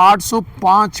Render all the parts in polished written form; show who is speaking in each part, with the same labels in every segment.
Speaker 1: 805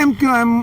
Speaker 1: MQM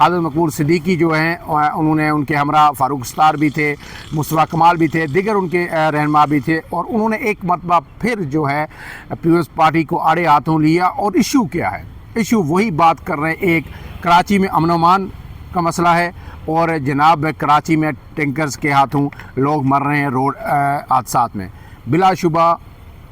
Speaker 1: خالد مقبول صدیقی جو ہیں انہوں نے، ان کے ہمراہ فاروق ستار بھی تھے، مصطفیٰ کمال بھی تھے، دیگر ان کے رہنما بھی تھے، اور انہوں نے ایک مرتبہ پھر جو ہے پیپلز پارٹی کو آڑے ہاتھوں لیا. اور ایشو کیا ہے؟ ایشو وہی بات کر رہے ہیں. ایک کراچی میں امن و امان کا مسئلہ ہے، اور جناب کراچی میں ٹینکرز کے ہاتھوں لوگ مر رہے ہیں روڈ حادثات میں. بلا شبہ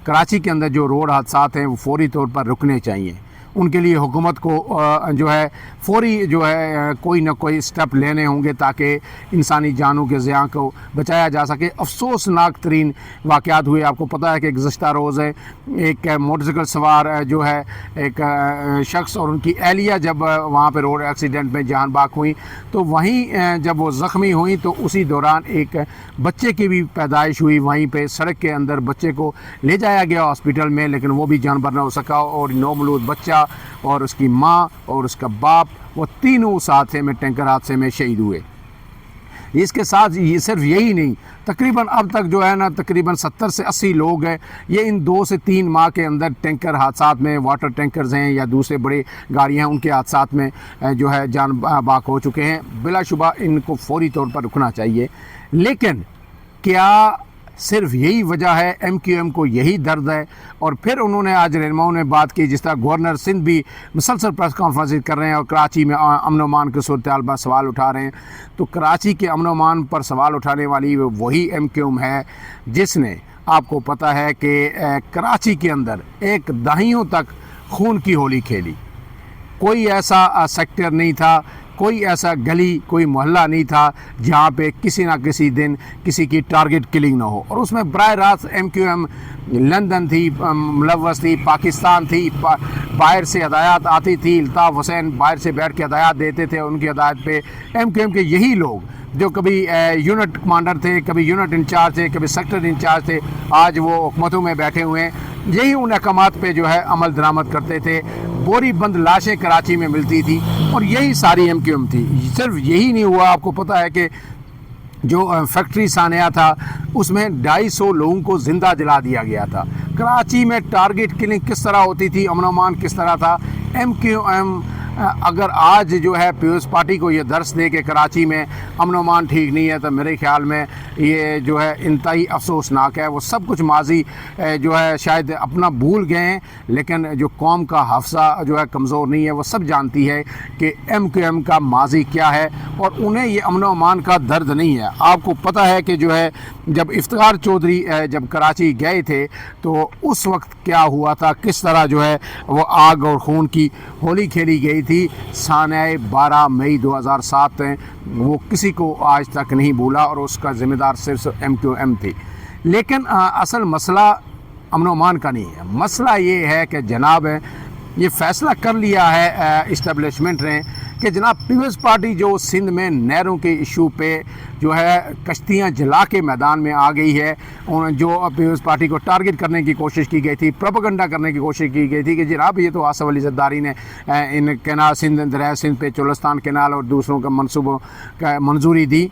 Speaker 1: کراچی کے اندر جو روڈ حادثات ہیں وہ فوری طور پر رکنے چاہیے. ان کے لیے حکومت کو جو ہے فوری جو ہے کوئی نہ کوئی سٹیپ لینے ہوں گے تاکہ انسانی جانوں کے ضیاع کو بچایا جا سکے. افسوسناک ترین واقعات ہوئے. آپ کو پتہ ہے کہ گزشتہ روز ایک موٹر سائیکل سوار جو ہے ایک شخص اور ان کی اہلیہ جب وہاں پہ روڈ ایکسیڈنٹ میں جان باک ہوئیں، تو وہیں جب وہ زخمی ہوئیں تو اسی دوران ایک بچے کی بھی پیدائش ہوئی. وہیں پہ سڑک کے اندر بچے کو لے جایا گیا ہاسپٹل میں، لیکن وہ بھی جان بر نہ ہو سکا، اور نومولود بچہ اور اس کی ماں اور اس کا باپ وہ تینوں اس حادثے میں، ٹینکر حادثے میں شہید ہوئے. اس کے ساتھ یہ صرف یہی نہیں، تقریباً اب تک جو ہے نا تقریباً 70 سے 80 لوگ ہیں یہ ان 2 سے 3 ماہ کے اندر ٹینکر حادثات میں، واٹر ٹینکرز ہیں یا دوسرے بڑے گاڑیاں ہیں ان کے حادثات میں جو ہے جان باک ہو چکے ہیں. بلا شبہ ان کو فوری طور پر رکنا چاہیے. لیکن کیا صرف یہی وجہ ہے؟ ایم کیو ایم کو یہی درد ہے؟ اور پھر انہوں نے آج رہنماؤں نے بات کی، جس طرح گورنر سندھ بھی مسلسل پریس کانفرنس کر رہے ہیں اور کراچی میں امن و امان کی صورتحال پر سوال اٹھا رہے ہیں. تو کراچی کے امن و امان پر سوال اٹھانے والی وہی ایم کیو ایم ہے جس نے، آپ کو پتہ ہے کہ کراچی کے اندر ایک دہائیوں تک خون کی ہولی کھیلی. کوئی ایسا سیکٹر نہیں تھا، کوئی ایسا گلی، کوئی محلہ نہیں تھا جہاں پہ کسی نہ کسی دن کسی کی ٹارگٹ کلنگ نہ ہو. اور اس میں براہ راست ایم کیو ایم لندن تھی، ملوث تھی، پاکستان تھی، باہر سے ہدایات آتی تھی. الطاف حسین باہر سے بیٹھ کے ہدایات دیتے تھے، ان کی ہدایت پہ ایم کیو ایم کے یہی لوگ جو کبھی یونٹ کمانڈر تھے، کبھی یونٹ انچارج تھے، کبھی سیکٹر انچارج تھے، آج وہ حکومتوں میں بیٹھے ہوئے ہیں. یہی ان احکامات پہ جو ہے عمل درآمد کرتے تھے. بوری بند لاشیں کراچی میں ملتی تھی اور یہی ساری ایم کیو ایم تھی. صرف یہی نہیں ہوا، آپ کو پتہ ہے کہ جو فیکٹری سانیہ تھا اس میں 250 لوگوں کو زندہ جلا دیا گیا تھا. کراچی میں ٹارگٹ کلنگ کس طرح ہوتی تھی، امن و امان کس طرح تھا. ایم کیو ایم اگر آج جو ہے پیپلز پارٹی کو یہ درس دے کہ کراچی میں امن و امان ٹھیک نہیں ہے، تو میرے خیال میں یہ جو ہے انتہائی افسوسناک ہے. وہ سب کچھ ماضی جو ہے شاید اپنا بھول گئے ہیں، لیکن جو قوم کا حافظہ جو ہے کمزور نہیں ہے، وہ سب جانتی ہے کہ ایم کیو ایم کا ماضی کیا ہے، اور انہیں یہ امن و امان کا درد نہیں ہے. آپ کو پتہ ہے کہ جو ہے جب افتخار چودھری جب کراچی گئے تھے تو اس وقت کیا ہوا تھا، کس طرح جو ہے وہ آگ اور خون کی ہولی کھیلی گئی تھی. سانحہ 12 مئی 2007 وہ کسی کو آج تک نہیں بھولا، اور اس کا ذمہ دار صرف ایم کیو ایم تھی. لیکن اصل مسئلہ امن و امان کا نہیں ہے. مسئلہ یہ ہے کہ جناب یہ فیصلہ کر لیا ہے اسٹیبلشمنٹ نے کہ جناب پیپلز پارٹی جو سندھ میں نہروں کے ایشو پہ جو ہے کشتیاں جلا کے میدان میں آ گئی ہے. جو پیپلز پارٹی کو ٹارگٹ کرنے کی کوشش کی گئی تھی، پروپیگنڈا کرنے کی کوشش کی گئی تھی کہ جناب یہ تو آصف علی زرداری نے ان کینال سندھ دریائے سندھ پہ چولستان کینال اور دوسروں کے منصوبوں کا منظوری دی.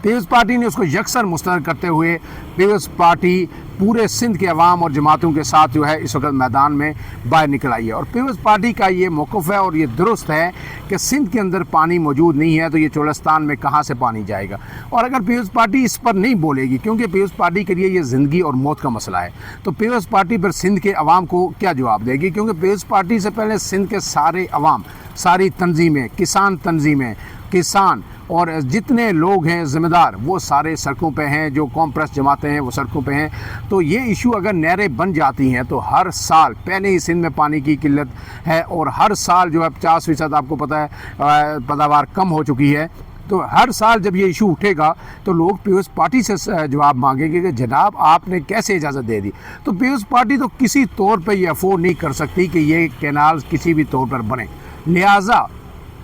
Speaker 1: پیپلز پارٹی نے اس کو یکسر مسترد کرتے ہوئے پیپلز پارٹی پورے سندھ کے عوام اور جماعتوں کے ساتھ جو ہے اس وقت میدان میں باہر نکل آئی ہے. اور پیپلز پارٹی کا یہ موقف ہے اور یہ درست ہے کہ سندھ کے اندر پانی موجود نہیں ہے تو یہ چولستان میں کہاں سے پانی جائے گا. اور اگر پیپلز پارٹی اس پر نہیں بولے گی، کیونکہ پیپلز پارٹی کے لیے یہ زندگی اور موت کا مسئلہ ہے، تو پیپلز پارٹی پر سندھ کے عوام کو کیا جواب دے گی؟ کیونکہ پیپلز پارٹی سے پہلے سندھ کے سارے عوام، ساری تنظیمیں، کسان تنظیمیں، کسان اور جتنے لوگ ہیں ذمہ دار، وہ سارے سڑکوں پہ ہیں. جو قوم پرست جماعتیں ہیں وہ سڑکوں پہ ہیں. تو یہ ایشو اگر نہریں بن جاتی ہیں تو ہر سال پہلے ہی سندھ میں پانی کی قلت ہے، اور ہر سال جو ہے 50% آپ کو پتہ ہے پیداوار کم ہو چکی ہے. تو ہر سال جب یہ ایشو اٹھے گا تو لوگ پیپلز پارٹی سے جواب مانگیں گے کہ جناب آپ نے کیسے اجازت دے دی. تو پیپلز پارٹی تو کسی طور پہ یہ افورڈ نہیں کر سکتی کہ یہ کینال کسی بھی طور پر بنے. لہٰذا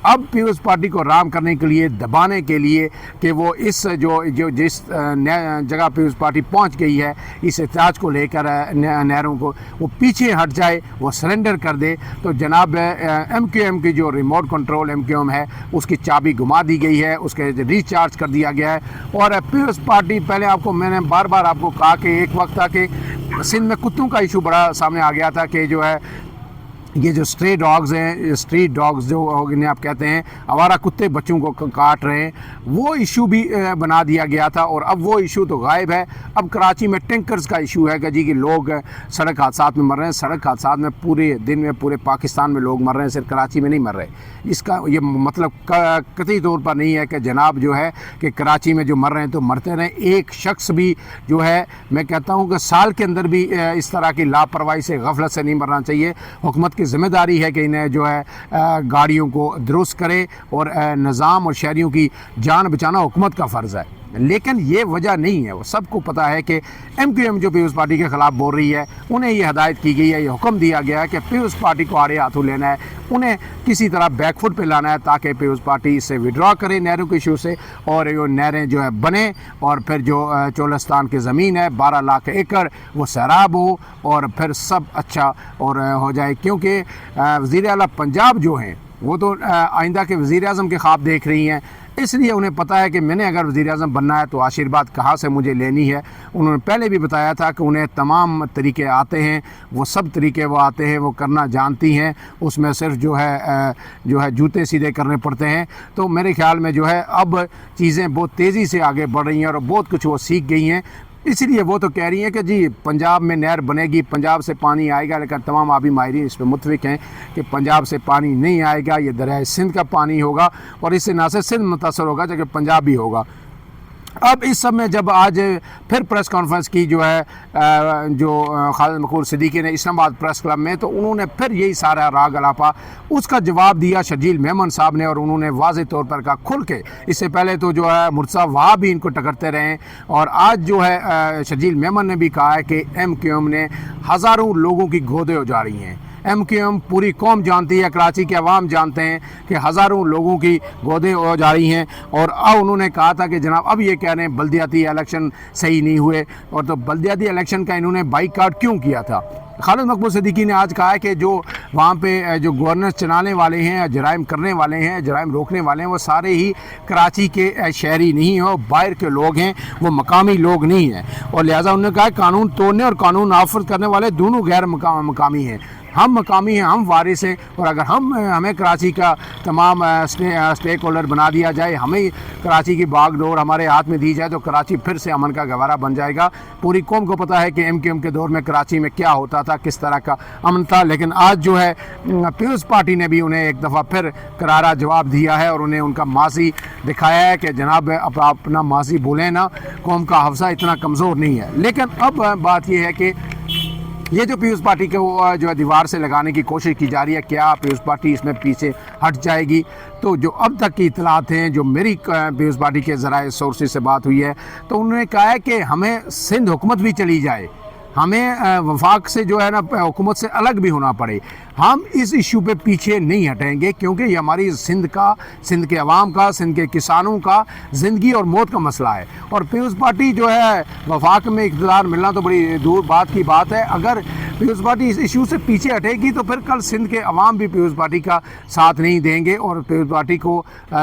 Speaker 1: اب پیپلز پارٹی کو رام کرنے کے لیے، دبانے کے لیے کہ وہ اس جس جگہ پیپلز پارٹی پہنچ گئی ہے اس احتجاج کو لے کر نہروں کو، وہ پیچھے ہٹ جائے، وہ سرنڈر کر دے، تو جناب ایم کیو ایم کی جو remote control M Q M ہے اس کی چابی گما دی گئی ہے، اس کے ریچارج کر دیا گیا ہے. اور پیپلز پارٹی پہلے آپ کو میں نے بار بار آپ کو کہا کہ ایک وقت تھا کہ سندھ میں کتوں کا ایشو بڑا سامنے آ گیا تھا کہ جو ہے یہ جو اسٹرے ڈاگز ہیں، اسٹریٹ ڈاگز جو انہیں آپ کہتے ہیں، آوارہ کتے بچوں کو کاٹ رہے ہیں، وہ ایشو بھی بنا دیا گیا تھا، اور اب وہ ایشو تو غائب ہے۔ اب کراچی میں ٹینکرز کا ایشو ہے کہ جی کہ لوگ سڑک حادثات میں مر رہے ہیں۔ سڑک حادثات میں پورے دن میں پورے پاکستان میں لوگ مر رہے ہیں، صرف کراچی میں نہیں مر رہے۔ اس کا یہ مطلب قطعی طور پر نہیں ہے کہ جناب جو ہے کہ کراچی میں جو مر رہے ہیں تو مرتے رہیں۔ ایک شخص بھی جو ہے، میں کہتا ہوں کہ سال کے اندر بھی اس طرح کی لاپرواہی سے، غفلت سے نہیں مرنا چاہیے۔ حکومت کی ذمہ داری ہے کہ انہیں جو ہے گاڑیوں کو درست کرے، اور نظام اور شہریوں کی جان بچانا حکومت کا فرض ہے، لیکن یہ وجہ نہیں ہے۔ وہ سب کو پتہ ہے کہ ایم کیو ایم جو پیپلز پارٹی کے خلاف بول رہی ہے، انہیں یہ ہدایت کی گئی ہے، یہ حکم دیا گیا ہے کہ پیپلز پارٹی کو آڑے ہاتھوں لینا ہے، انہیں کسی طرح بیک فٹ پہ لانا ہے تاکہ پیپلز پارٹی اس سے وڈرا کرے نہروں کے ایشو سے، اور یہ نہریں جو ہے بنیں، اور پھر جو چولستان کی زمین ہے 12 لاکھ ایکڑ وہ سیراب ہو، اور پھر سب اچھا اور ہو جائے۔ کیونکہ وزیر اعلیٰ پنجاب جو ہیں وہ تو آئندہ کے وزیر اعظم کے خواب دیکھ رہی ہیں، اس لیے انہیں پتہ ہے کہ میں نے اگر وزیر اعظم بننا ہے تو آشیرواد کہاں سے مجھے لینی ہے۔ انہوں نے پہلے بھی بتایا تھا کہ انہیں تمام طریقے آتے ہیں، وہ سب طریقے وہ آتے ہیں، وہ کرنا جانتی ہیں، اس میں صرف جو ہے جوتے سیدھے کرنے پڑتے ہیں۔ تو میرے خیال میں جو ہے اب چیزیں بہت تیزی سے آگے بڑھ رہی ہیں، اور بہت کچھ وہ سیکھ گئی ہیں۔ اس لیے وہ تو کہہ رہی ہیں کہ جی پنجاب میں نہر بنے گی، پنجاب سے پانی آئے گا، لیکن تمام آبی ماہرین اس پہ متفق ہیں کہ پنجاب سے پانی نہیں آئے گا، یہ دریائے سندھ کا پانی ہوگا، اور اس سے نہ صرف سندھ متاثر ہوگا جبکہ پنجاب بھی ہوگا۔ اب اس سب میں جب آج پھر پریس کانفرنس کی جو ہے جو خالد مقبول صدیقی نے اسلام آباد پریس کلب میں، تو انہوں نے پھر یہی سارا راگ الاپا اس کا جواب دیا شرجیل میمن صاحب نے، اور انہوں نے واضح طور پر کہا کھل کے۔ اس سے پہلے تو جو ہے مرتضیٰ وہاب بھی ان کو ٹکرتے رہے ہیں، اور آج جو ہے شرجیل میمن نے بھی کہا ہے کہ ایم کیو ایم نے ہزاروں لوگوں کی گودیں اجاڑی ہیں۔ ایم کیو ایم پوری قوم جانتی ہے، کراچی کے عوام جانتے ہیں کہ ہزاروں لوگوں کی گودیں اجاڑی ہیں، اور اب انہوں نے کہا تھا کہ جناب اب یہ کہہ رہے ہیں بلدیاتی الیکشن صحیح نہیں ہوئے، اور تو بلدیاتی الیکشن کا انہوں نے بائیکاٹ کیوں کیا تھا؟ خالد مقبول صدیقی نے آج کہا ہے کہ جو وہاں پہ جو گورننس چلانے والے ہیں، جرائم کرنے والے ہیں، جرائم روکنے والے ہیں، وہ سارے ہی کراچی کے شہری نہیں ہیں، وہ باہر کے لوگ ہیں، وہ مقامی لوگ نہیں ہیں، اور لہٰذا انہوں نے کہا قانون توڑنے اور قانون نافذ کرنے والے دونوں غیر مقامی ہیں۔ ہم مقامی ہیں، ہم وارث ہیں، اور اگر ہمیں کراچی کا تمام اسٹیک ہولڈر بنا دیا جائے، ہمیں کراچی کی باغ ڈور ہمارے ہاتھ میں دی جائے، تو کراچی پھر سے امن کا گہوارہ بن جائے گا۔ پوری قوم کو پتہ ہے کہ ایم کیو ایم کے دور میں کراچی میں کیا ہوتا تھا، کس طرح کا امن تھا، لیکن آج جو ہے پیپلز پارٹی نے بھی انہیں ایک دفعہ پھر کرارا جواب دیا ہے، اور انہیں ان کا ماضی دکھایا ہے کہ جناب اپنا ماضی بھولیں نا، قوم کا حافظہ اتنا کمزور نہیں ہے۔ لیکن اب بات یہ ہے کہ یہ جو پیپلز پارٹی کو جو ہے دیوار سے لگانے کی کوشش کی جا رہی ہے، کیا پیپلز پارٹی اس میں پیچھے ہٹ جائے گی؟ تو جو اب تک کی اطلاعات ہیں، جو میری پیپلز پارٹی کے ذرائع سورسز سے بات ہوئی ہے، تو انہوں نے کہا ہے کہ ہمیں سندھ حکومت بھی چلی جائے، ہمیں وفاق سے جو ہے نا حکومت سے الگ بھی ہونا پڑے، ہم اس ایشو پہ پیچھے نہیں ہٹیں گے، کیونکہ یہ ہماری سندھ کے عوام کا، سندھ کے کسانوں کا زندگی اور موت کا مسئلہ ہے۔ اور پیپلز پارٹی جو ہے وفاق میں اقتدار ملنا تو بڑی دور بات کی بات ہے، اگر پیپلز پارٹی اس ایشو سے پیچھے ہٹے گی تو پھر کل سندھ کے عوام بھی پیپلز پارٹی کا ساتھ نہیں دیں گے، اور پیپلز پارٹی کو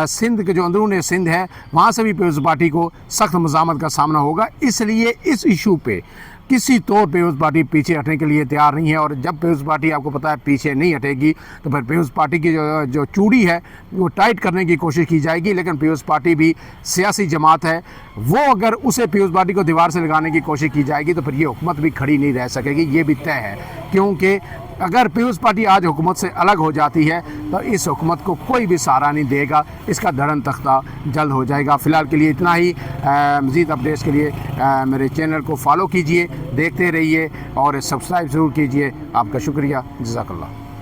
Speaker 1: سندھ کے جو اندرون سندھ ہے وہاں سے بھی پیپلز پارٹی کو سخت مزاحمت کا سامنا ہوگا۔ اس لیے اس ایشو پہ کسی طور پیپلز پارٹی پیچھے ہٹنے کے لیے تیار نہیں ہے، اور جب پیپلز پارٹی آپ کو پتہ ہے پیچھے نہیں ہٹے گی تو پھر پیپلز پارٹی کی جو چوڑی ہے وہ ٹائٹ کرنے کی کوشش کی جائے گی۔ لیکن پیپلز پارٹی بھی سیاسی جماعت ہے، وہ اگر اسے پیپلز پارٹی کو دیوار سے لگانے کی کوشش کی جائے گی تو پھر یہ حکومت بھی کھڑی نہیں رہ سکے گی، یہ بھی طے ہے۔ کیونکہ اگر پیپلز پارٹی آج حکومت سے الگ ہو جاتی ہے تو اس حکومت کو کوئی بھی سہارا نہیں دے گا، اس کا دھڑن تختہ جلد ہو جائے گا۔ فی الحال کے لیے اتنا ہی۔ مزید اپڈیٹس کے لیے میرے چینل کو فالو کیجئے، دیکھتے رہیے اور سبسکرائب ضرور کیجئے۔ آپ کا شکریہ، جزاک اللہ۔